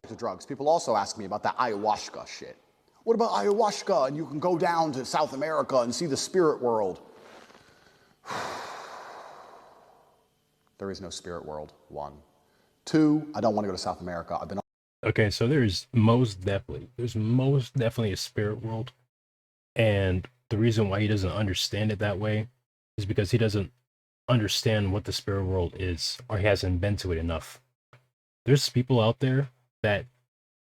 to drugs, people also ask me about that ayahuasca shit. What about ayahuasca? And you can go down to South America and see the spirit world. There is no spirit world, one. Two, I don't want to go to South America. I've been. Okay, so there's most definitely a spirit world. And the reason why he doesn't understand it that way is because he doesn't understand what the spirit world is, or he hasn't been to it enough. There's people out there that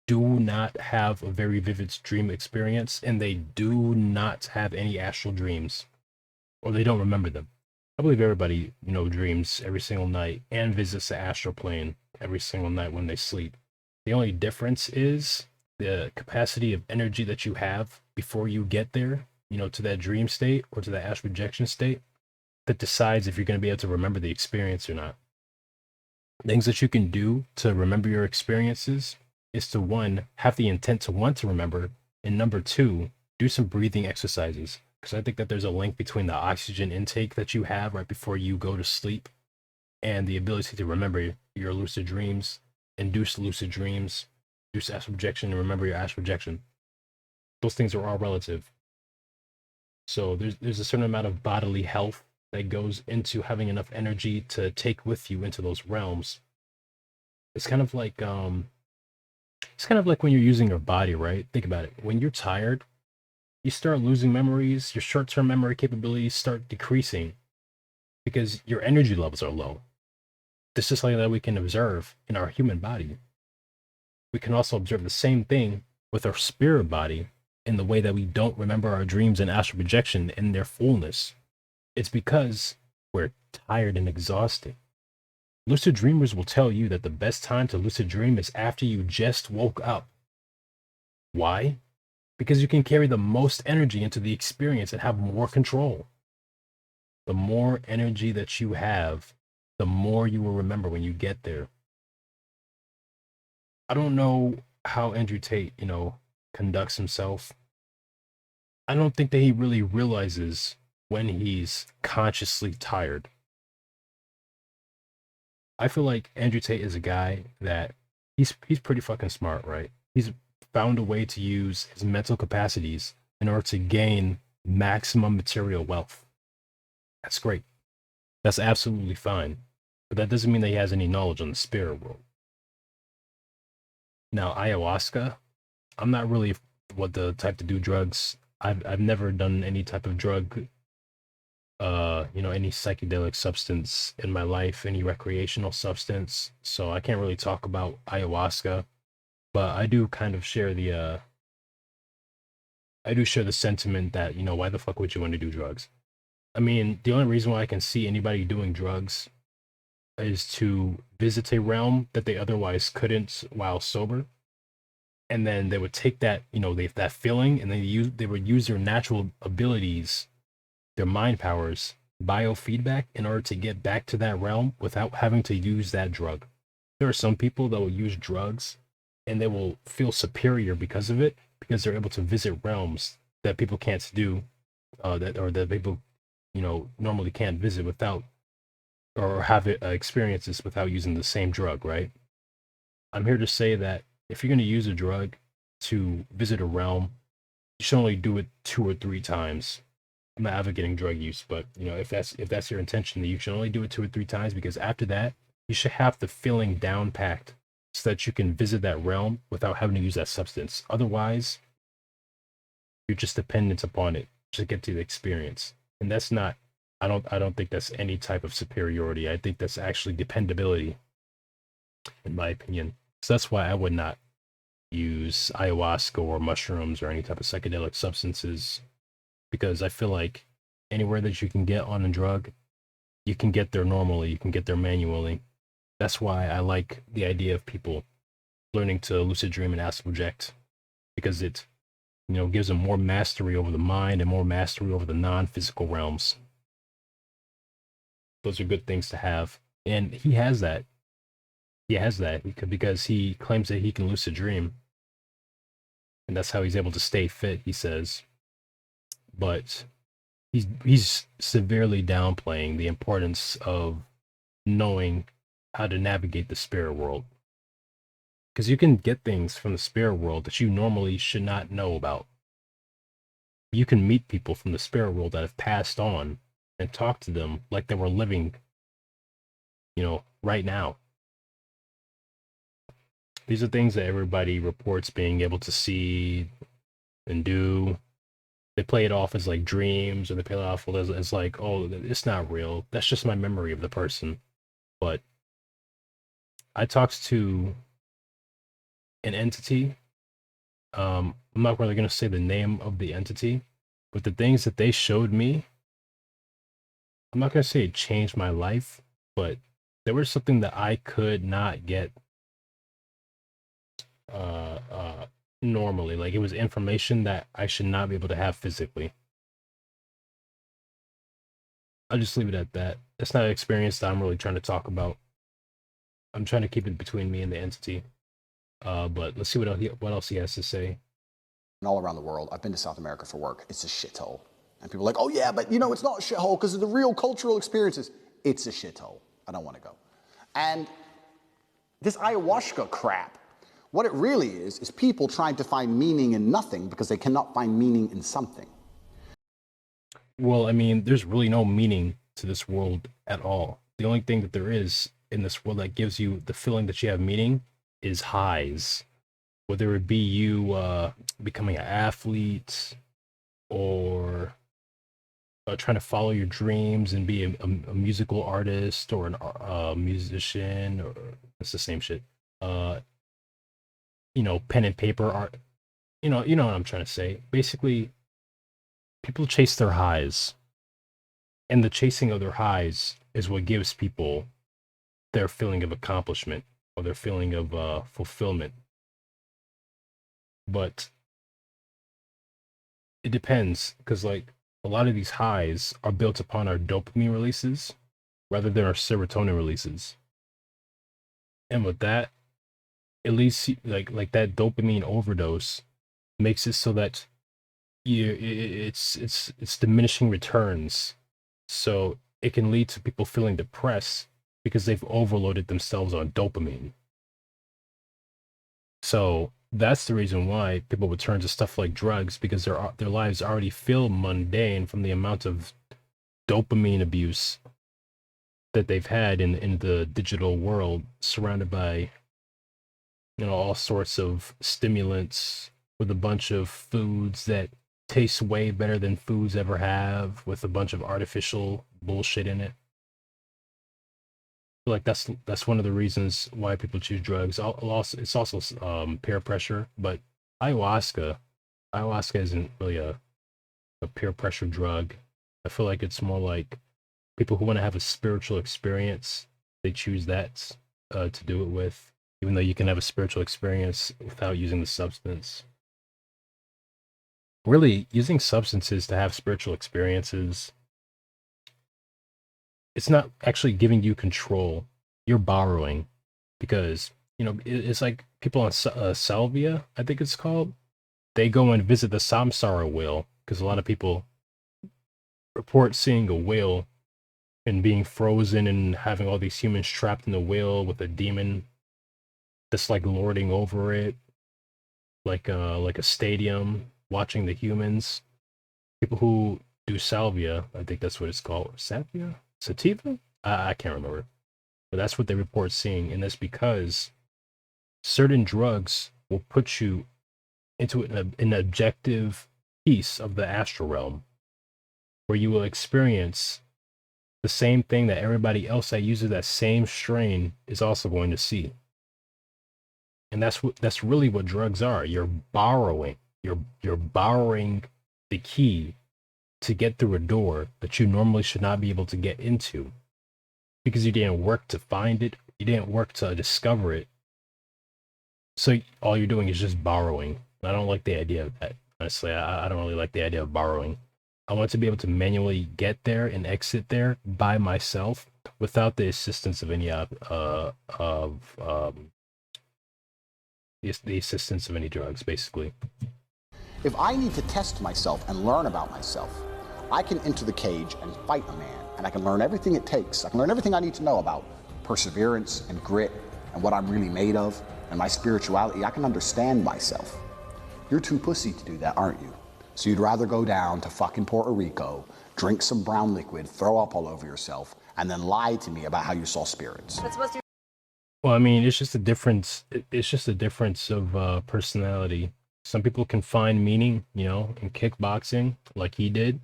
do not have a very vivid dream experience, and they do not have any astral dreams, or they don't remember them. I believe everybody, dreams every single night and visits the astral plane every single night when they sleep. The only difference is the capacity of energy that you have before you get there, to that dream state or to that astral projection state, that decides if you're going to be able to remember the experience or not. Things that you can do to remember your experiences is to, one, have the intent to want to remember, and number two, do some breathing exercises. Because I think that there's a link between the oxygen intake that you have right before you go to sleep and the ability to remember your lucid dreams, induce lucid dreams, induce astral projection, and remember your astral projection. Those things are all relative. So there's a certain amount of bodily health that goes into having enough energy to take with you into those realms. It's kind of like when you're using your body, right? Think about it. When you're tired, you start losing memories, your short-term memory capabilities start decreasing because your energy levels are low. This is something that we can observe in our human body. We can also observe the same thing with our spirit body in the way that we don't remember our dreams and astral projection in their fullness. It's because we're tired and exhausted. Lucid dreamers will tell you that the best time to lucid dream is after you just woke up. Why? Because you can carry the most energy into the experience and have more control. The more energy that you have, the more you will remember when you get there. I don't know how Andrew Tate, conducts himself. I don't think that he really realizes when he's consciously tired. I feel like Andrew Tate is a guy that he's pretty fucking smart, right? He's found a way to use his mental capacities in order to gain maximum material wealth. That's great. That's absolutely fine. But that doesn't mean that he has any knowledge on the spirit world. Now, ayahuasca, I'm not really what the type to do drugs. I've never done any type of drug, any psychedelic substance in my life, any recreational substance. So I can't really talk about ayahuasca, but I do kind of share the sentiment that, why the fuck would you want to do drugs? I mean, the only reason why I can see anybody doing drugs is to visit a realm that they otherwise couldn't while sober. And then they would take that, that feeling, and they would use their natural abilities, their mind powers, biofeedback, in order to get back to that realm without having to use that drug. There are some people that will use drugs and they will feel superior because of it, because they're able to visit realms that people can't do, that people, normally can't visit without, or have experiences without using the same drug, right? I'm here to say that if you're going to use a drug to visit a realm, you should only do it 2 or 3 times. I'm not advocating drug use, but if that's your intention, you should only do it 2 or 3 times, because after that, you should have the feeling down packed so that you can visit that realm without having to use that substance. Otherwise, you're just dependent upon it to get to the experience, and that's not. I don't think that's any type of superiority. I think that's actually dependability, in my opinion. So that's why I would not use ayahuasca or mushrooms or any type of psychedelic substances, because I feel like anywhere that you can get on a drug, you can get there normally, you can get there manually. That's why I like the idea of people learning to lucid dream and astral project, because it, gives them more mastery over the mind and more mastery over the non-physical realms. Those are good things to have. And he has that. He has that because he claims that he can lucid dream. And that's how he's able to stay fit, he says. But he's severely downplaying the importance of knowing how to navigate the spirit world. because you can get things from the spirit world that you normally should not know about. You can meet people from the spirit world that have passed on and talk to them like they were living, right now. These are things that everybody reports being able to see and do. They play it off as like dreams, or they play it off as like, oh, it's not real. That's just my memory of the person. But I talked to an entity. I'm not really going to say the name of the entity, but the things that they showed me, I'm not going to say it changed my life, but there was something that I could not get normally. Like, it was information that I should not be able to have physically. I'll just leave it at that. It's not an experience that I'm really trying to talk about. I'm trying to keep it between me and the entity. But let's see what else he has to say. And all around the world, I've been to South America for work. It's a shithole. And people are like, oh yeah, but it's not a shithole because of the real cultural experiences. It's a shithole. I don't want to go. And this ayahuasca crap, what it really is people trying to find meaning in nothing because they cannot find meaning in something. Well, I mean, there's really no meaning to this world at all. The only thing that there is in this world that gives you the feeling that you have meaning is highs. Whether it be you becoming an athlete, or trying to follow your dreams and be a musical artist, or a musician, or it's the same shit. Pen and paper art. You know what I'm trying to say. Basically, people chase their highs, and the chasing of their highs is what gives people their feeling of accomplishment, or their feeling of fulfillment. But it depends, because like a lot of these highs are built upon our dopamine releases rather than our serotonin releases. And with that, at least like that dopamine overdose makes it so that it's diminishing returns. So it can lead to people feeling depressed because they've overloaded themselves on dopamine. So that's the reason why people would turn to stuff like drugs, because their lives already feel mundane from the amount of dopamine abuse that they've had in the digital world, surrounded by all sorts of stimulants, with a bunch of foods that taste way better than foods ever have, with a bunch of artificial bullshit in it. Like that's one of the reasons why people choose drugs. It's also peer pressure, but ayahuasca isn't really a peer pressure drug. I feel like it's more like people who want to have a spiritual experience. They choose that to do it with, even though you can have a spiritual experience without using the substance. Really, using substances to have spiritual experiences, it's not actually giving you control. You're borrowing, because it's like people on salvia, I think it's called. They go and visit the samsara wheel, because a lot of people report seeing a whale and being frozen and having all these humans trapped in the whale with a demon that's like lording over it, like a stadium watching the humans. People who do salvia, I think that's what it's called. Salvia? Sativa? I can't remember. But that's what they report seeing. And that's because certain drugs will put you into an objective piece of the astral realm, where you will experience the same thing that everybody else that uses that same strain is also going to see. And that's really what drugs are. You're borrowing. You're borrowing the key to get through a door that you normally should not be able to get into, because you didn't work to find it, you didn't work to discover it. So all you're doing is just borrowing. I don't like the idea of that. Honestly, I don't really like the idea of borrowing. I want to be able to manually get there and exit there by myself without the assistance of any the assistance of any drugs, basically. If I need to test myself and learn about myself, I can enter the cage and fight a man, and I can learn everything it takes. I can learn everything I need to know about perseverance and grit and what I'm really made of. and my spirituality, I can understand myself. You're too pussy to do that, aren't you? So you'd rather go down to fucking Puerto Rico, drink some brown liquid, throw up all over yourself, and then lie to me about how you saw spirits. Well, I mean, it's just a difference. It's just a difference of personality. Some people can find meaning, you know, in kickboxing, like he did.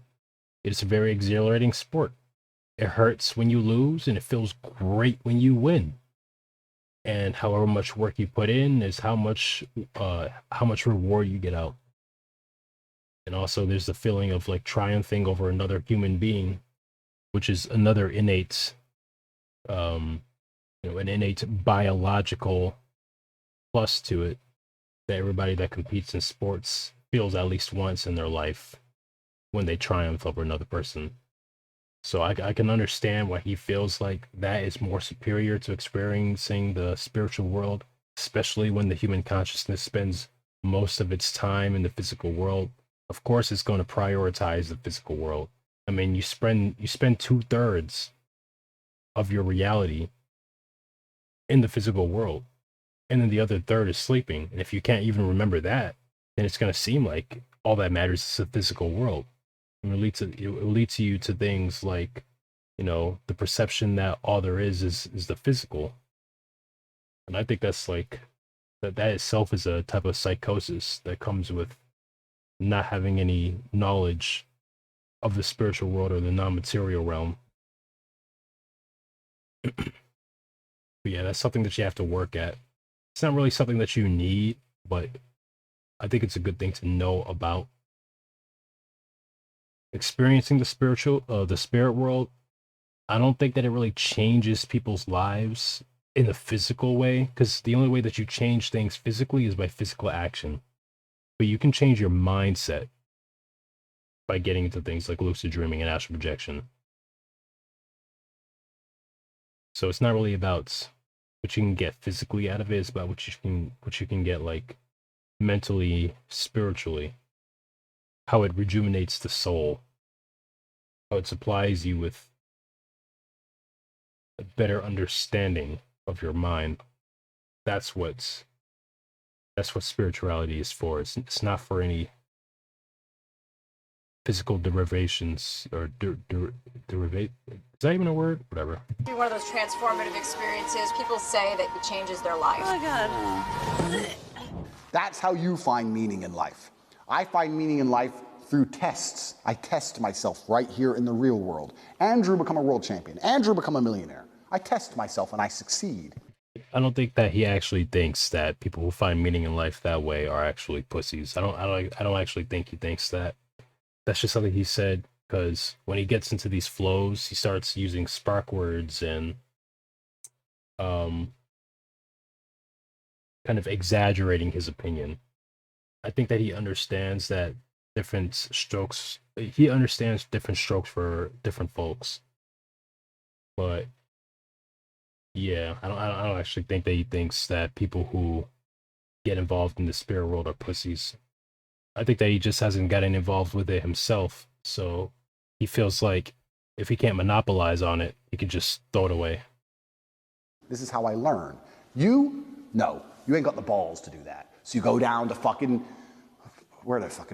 It's a very exhilarating sport. It hurts when you lose, and it feels great when you win. And however much work you put in is how much reward you get out. And also, there's the feeling of like triumphing over another human being, which is another innate, an innate biological plus to it that everybody that competes in sports feels at least once in their life when they triumph over another person. So I can understand why he feels like that is more superior to experiencing the spiritual world, especially when the human consciousness spends most of its time in the physical world. Of course, it's going to prioritize the physical world. I mean, you spend 2/3 of your reality in the physical world, and then the other third is sleeping. And if you can't even remember that, then it's going to seem like all that matters is the physical world. And it will lead to you to things like, you know, the perception that all there is the physical. And I think that's like that itself is a type of psychosis that comes with not having any knowledge of the spiritual world or the non-material realm. But yeah, that's something that you have to work at. It's not really something that you need, but I think it's a good thing to know about. Experiencing the spirit world, I don't think that it really changes people's lives in a physical way, because the only way that you change things physically is by physical action. But you can change your mindset by getting into things like lucid dreaming and astral projection. So it's not really about what you can get physically out of it, it's about what you can get like mentally, spiritually, how it rejuvenates the soul, how it supplies you with a better understanding of your mind. That's what spirituality is for. It's not for any physical derivations or derivate. Is that even a word? Whatever. One of those transformative experiences. People say that it changes their life. Oh my God. That's how you find meaning in life. I find meaning in life through tests. I test myself right here in the real world. Andrew become a world champion. Andrew become a millionaire. I test myself and I succeed. I don't think that he actually thinks that people who find meaning in life that way are actually pussies. I don't actually think he thinks that. That's just something he said because when he gets into these flows, he starts using spark words and kind of exaggerating his opinion. I think that he understands that he understands different strokes for different folks. But yeah, I don't actually think that he thinks that people who get involved in the spirit world are pussies. I think that he just hasn't gotten involved with it himself. So he feels like if he can't monopolize on it, he can just throw it away. This is how I learn. You ain't got the balls to do that. So you go down to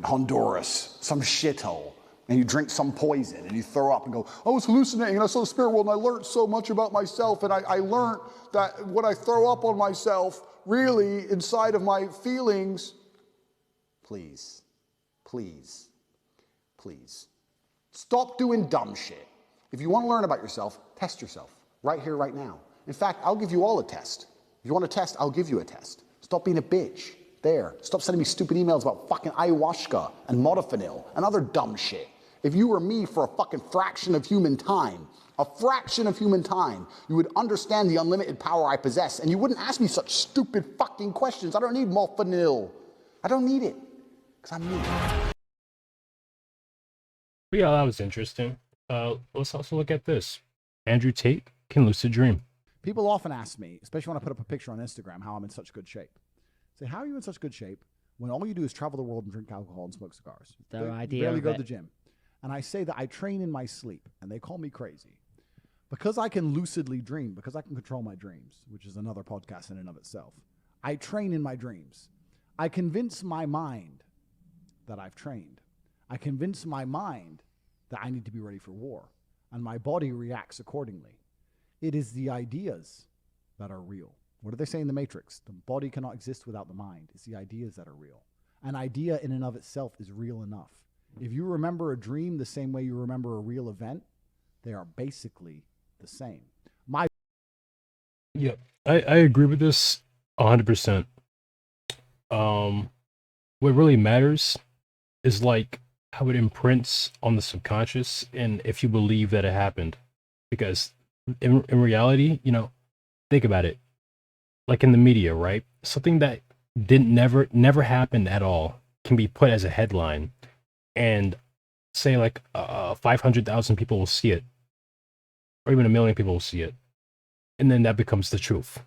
Honduras, some shithole, and you drink some poison and you throw up and go, I was hallucinating and I saw the spirit world and I learned so much about myself, and I learned that when I throw up on myself, really inside of my feelings. Please, please, please. Stop doing dumb shit. If you want to learn about yourself, test yourself right here, right now. In fact, I'll give you all a test. If you want a test, I'll give you a test. Stop being a bitch. There. Stop sending me stupid emails about fucking ayahuasca and modafinil and other dumb shit. If you were me for a fucking fraction of human time, you would understand the unlimited power I possess, and you wouldn't ask me such stupid fucking questions. I don't need modafinil. I don't need it. Because I'm me. But yeah, that was interesting. Let's also look at this. Andrew Tate can lucid dream. People often ask me, especially when I put up a picture on Instagram, how I'm in such good shape. Say, how are you in such good shape when all you do is travel the world and drink alcohol and smoke cigars? Their you idea barely of go it. to the gym. And I say that I train in my sleep, and they call me crazy. Because I can lucidly dream, because I can control my dreams, which is another podcast in and of itself, I train in my dreams. I convince my mind that I've trained. I convince my mind that I need to be ready for war, and my body reacts accordingly. It is the ideas that are real. What do they say in the Matrix? The body cannot exist without the mind. It's the ideas that are real. An idea in and of itself is real enough. If you remember a dream the same way you remember a real event, they are basically the same. Yeah, I agree with this 100%. What really matters is like how it imprints on the subconscious and if you believe that it happened. Because in reality, think about it. Like in the media, right? Something that didn't never happened at all can be put as a headline and say like 500,000 people will see it, or even 1 million people will see it, and then that becomes the truth.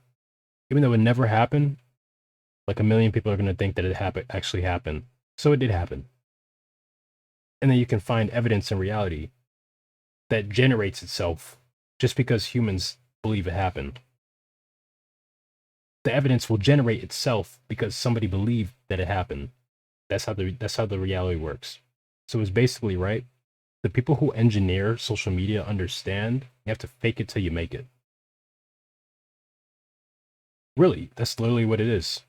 Even though it never happened, like 1 million people are going to think that it actually happened. So it did happen. And then you can find evidence in reality that generates itself just because humans believe it happened. The evidence will generate itself because somebody believed that it happened. That's how the reality works. So it's basically, right, the people who engineer social media understand you have to fake it till you make it. Really, that's literally what it is.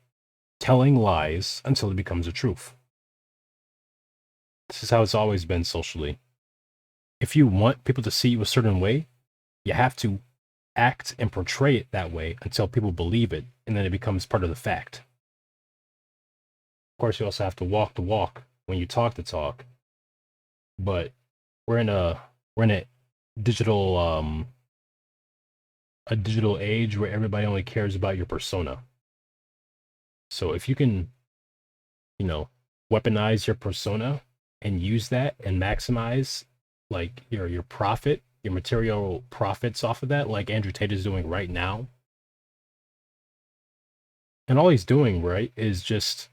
Telling lies until it becomes a truth. This is how it's always been socially. If you want people to see you a certain way, you have to act and portray it that way until people believe it, and then it becomes part of the fact. Of course, you also have to walk the walk when you talk the talk. But we're in a digital a digital age where everybody only cares about your persona. So if you can, weaponize your persona and use that and maximize like your profit, your material profits off of that, like Andrew Tate is doing right now. And all he's doing, right, is just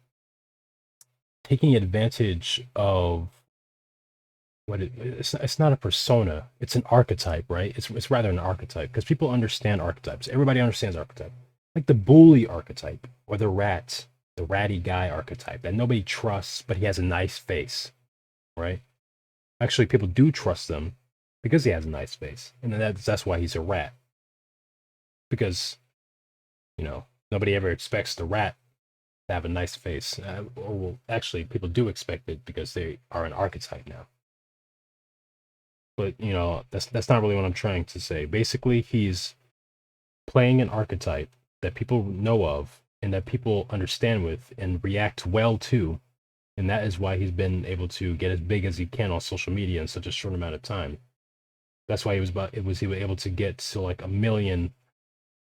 taking advantage of it's not a persona, it's an archetype, right? It's rather an archetype because people understand archetypes. Everybody understands archetype. Like the bully archetype or the ratty guy archetype that nobody trusts, but he has a nice face, right? Actually, people do trust them because he has a nice face, and that's why he's a rat. Because nobody ever expects the rat to have a nice face. Well, actually, people do expect it because they are an archetype now. But that's not really what I'm trying to say. Basically, he's playing an archetype that people know of and that people understand with and react well to, and that is why he's been able to get as big as he can on social media in such a short amount of time. That's why he was able to get to like 1 million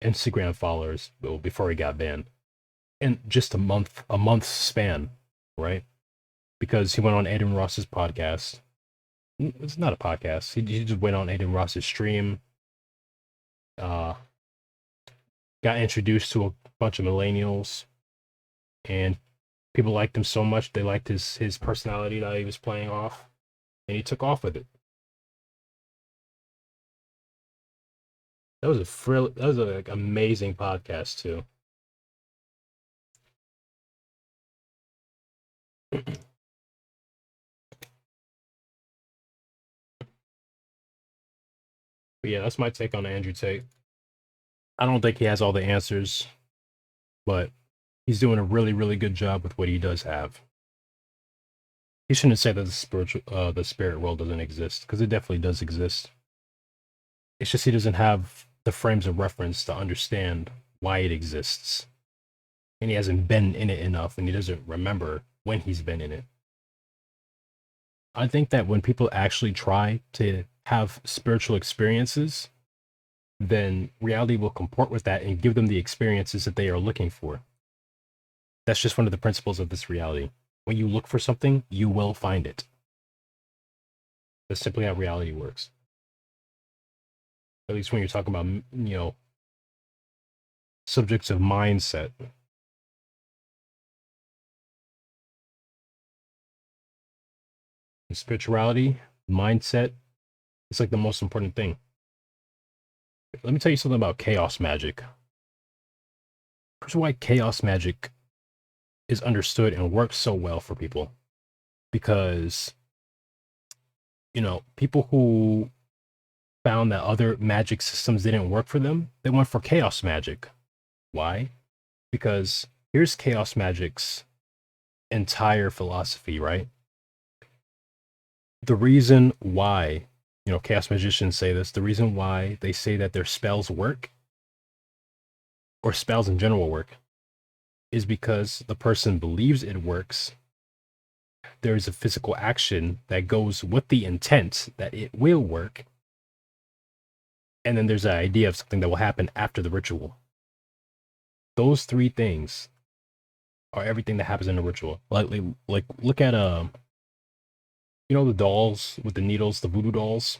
Instagram followers before he got banned in just a month span, right? Because he went on Aiden Ross's podcast. It's not a podcast. He just went on Aiden Ross's stream. Got introduced to a bunch of millennials, and people liked him so much they liked his personality that he was playing off, and he took off with it. That was like amazing podcast too. But yeah, that's my take on Andrew Tate. I don't think he has all the answers, but he's doing a really, really good job with what he does have. He shouldn't say that the spirit world doesn't exist, because it definitely does exist. It's just he doesn't have the frames of reference to understand why it exists. And he hasn't been in it enough, and he doesn't remember when he's been in it. I think that when people actually try to have spiritual experiences, then reality will comport with that and give them the experiences that they are looking for. That's just one of the principles of this reality. When you look for something, you will find it. That's simply how reality works. At least when you're talking about, subjects of mindset. And spirituality, mindset, it's like the most important thing. Let me tell you something about chaos magic. Here's why chaos magic is understood and works so well for people. Because, people who found that other magic systems didn't work for them, they went for chaos magic. Why? Because here's chaos magic's entire philosophy, right? The reason why, chaos magicians say this, the reason why they say that their spells work, or spells in general work, is because the person believes it works. There is a physical action that goes with the intent that it will work. And then there's an idea of something that will happen after the ritual. Those three things are everything that happens in a ritual. Like look at the dolls with the needles, the voodoo dolls.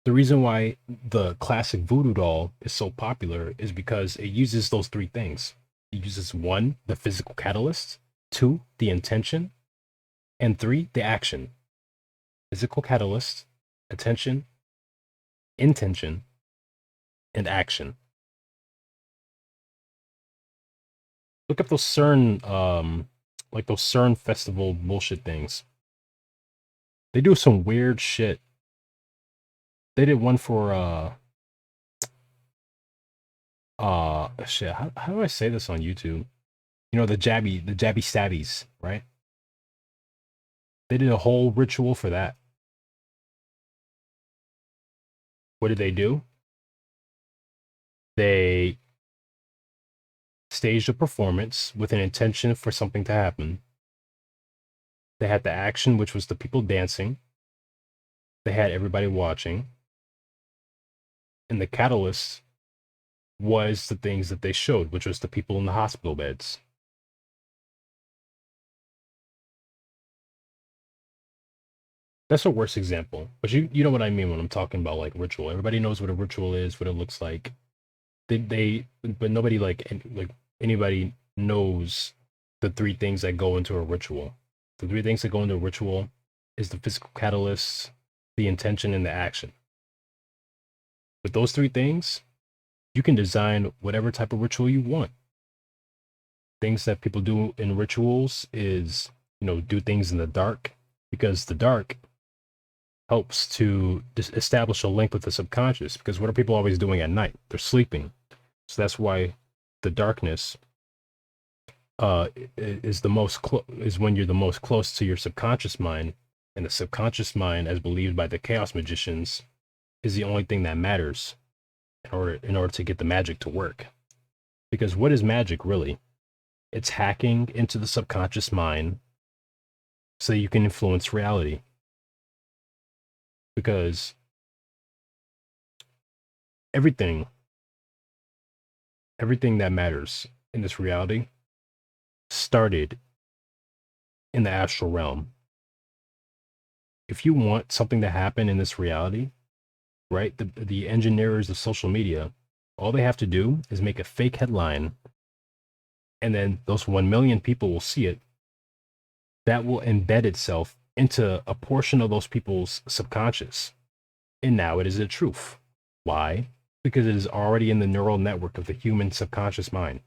The reason why the classic voodoo doll is so popular is because it uses those three things. It uses 1, the physical catalyst, 2, the intention, and 3, the action. Physical catalyst, attention, intention, and action. Look up those CERN, those CERN festival bullshit things. They do some weird shit. They did one for shit. How do I say this on YouTube? The jabby stabbies, right? They did a whole ritual for that. What did they do? They staged a performance with an intention for something to happen. They had the action, which was the people dancing. They had everybody watching. And the catalyst was the things that they showed, which was the people in the hospital beds. That's a worse example, but you know what I mean when I'm talking about like ritual. Everybody knows what a ritual is, what it looks like. But nobody like anybody knows the three things that go into a ritual. The three things that go into a ritual is the physical catalyst, the intention, and the action. With those three things, you can design whatever type of ritual you want. Things that people do in rituals is, do things in the dark, because the dark helps to establish a link with the subconscious. Because what are people always doing at night? They're sleeping. So that's why the darkness is is when you're the most close to your subconscious mind, and the subconscious mind, as believed by the chaos magicians, is the only thing that matters in order to get the magic to work. Because what is magic really? It's hacking into the subconscious mind so you can influence reality. Because everything that matters in this reality started in the astral realm. If you want something to happen in this reality, right, the engineers of social media, all they have to do is make a fake headline, and then those 1 million people will see it. That will embed itself into a portion of those people's subconscious. And now it is the truth. Why? Because it is already in the neural network of the human subconscious mind.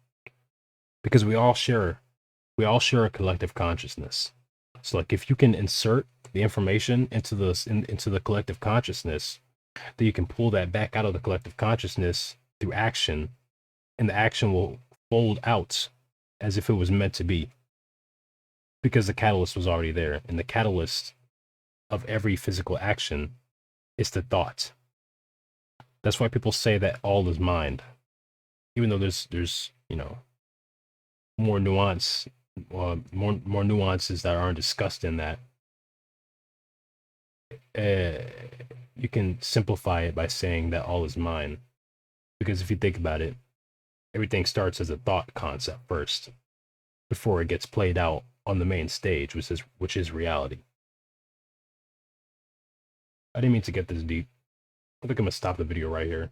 Because we all share a collective consciousness. So like if you can insert the information into the collective consciousness, then you can pull that back out of the collective consciousness through action, and the action will fold out as if it was meant to be. Because the catalyst was already there, and the catalyst of every physical action is the thought. That's why people say that all is mind, even though there's more nuance, more nuances that aren't discussed in that. You can simplify it by saying that all is mind, because if you think about it, everything starts as a thought concept first, before it gets played out on the main stage, which is reality. I didn't mean to get this deep. I think I'm gonna stop the video right here.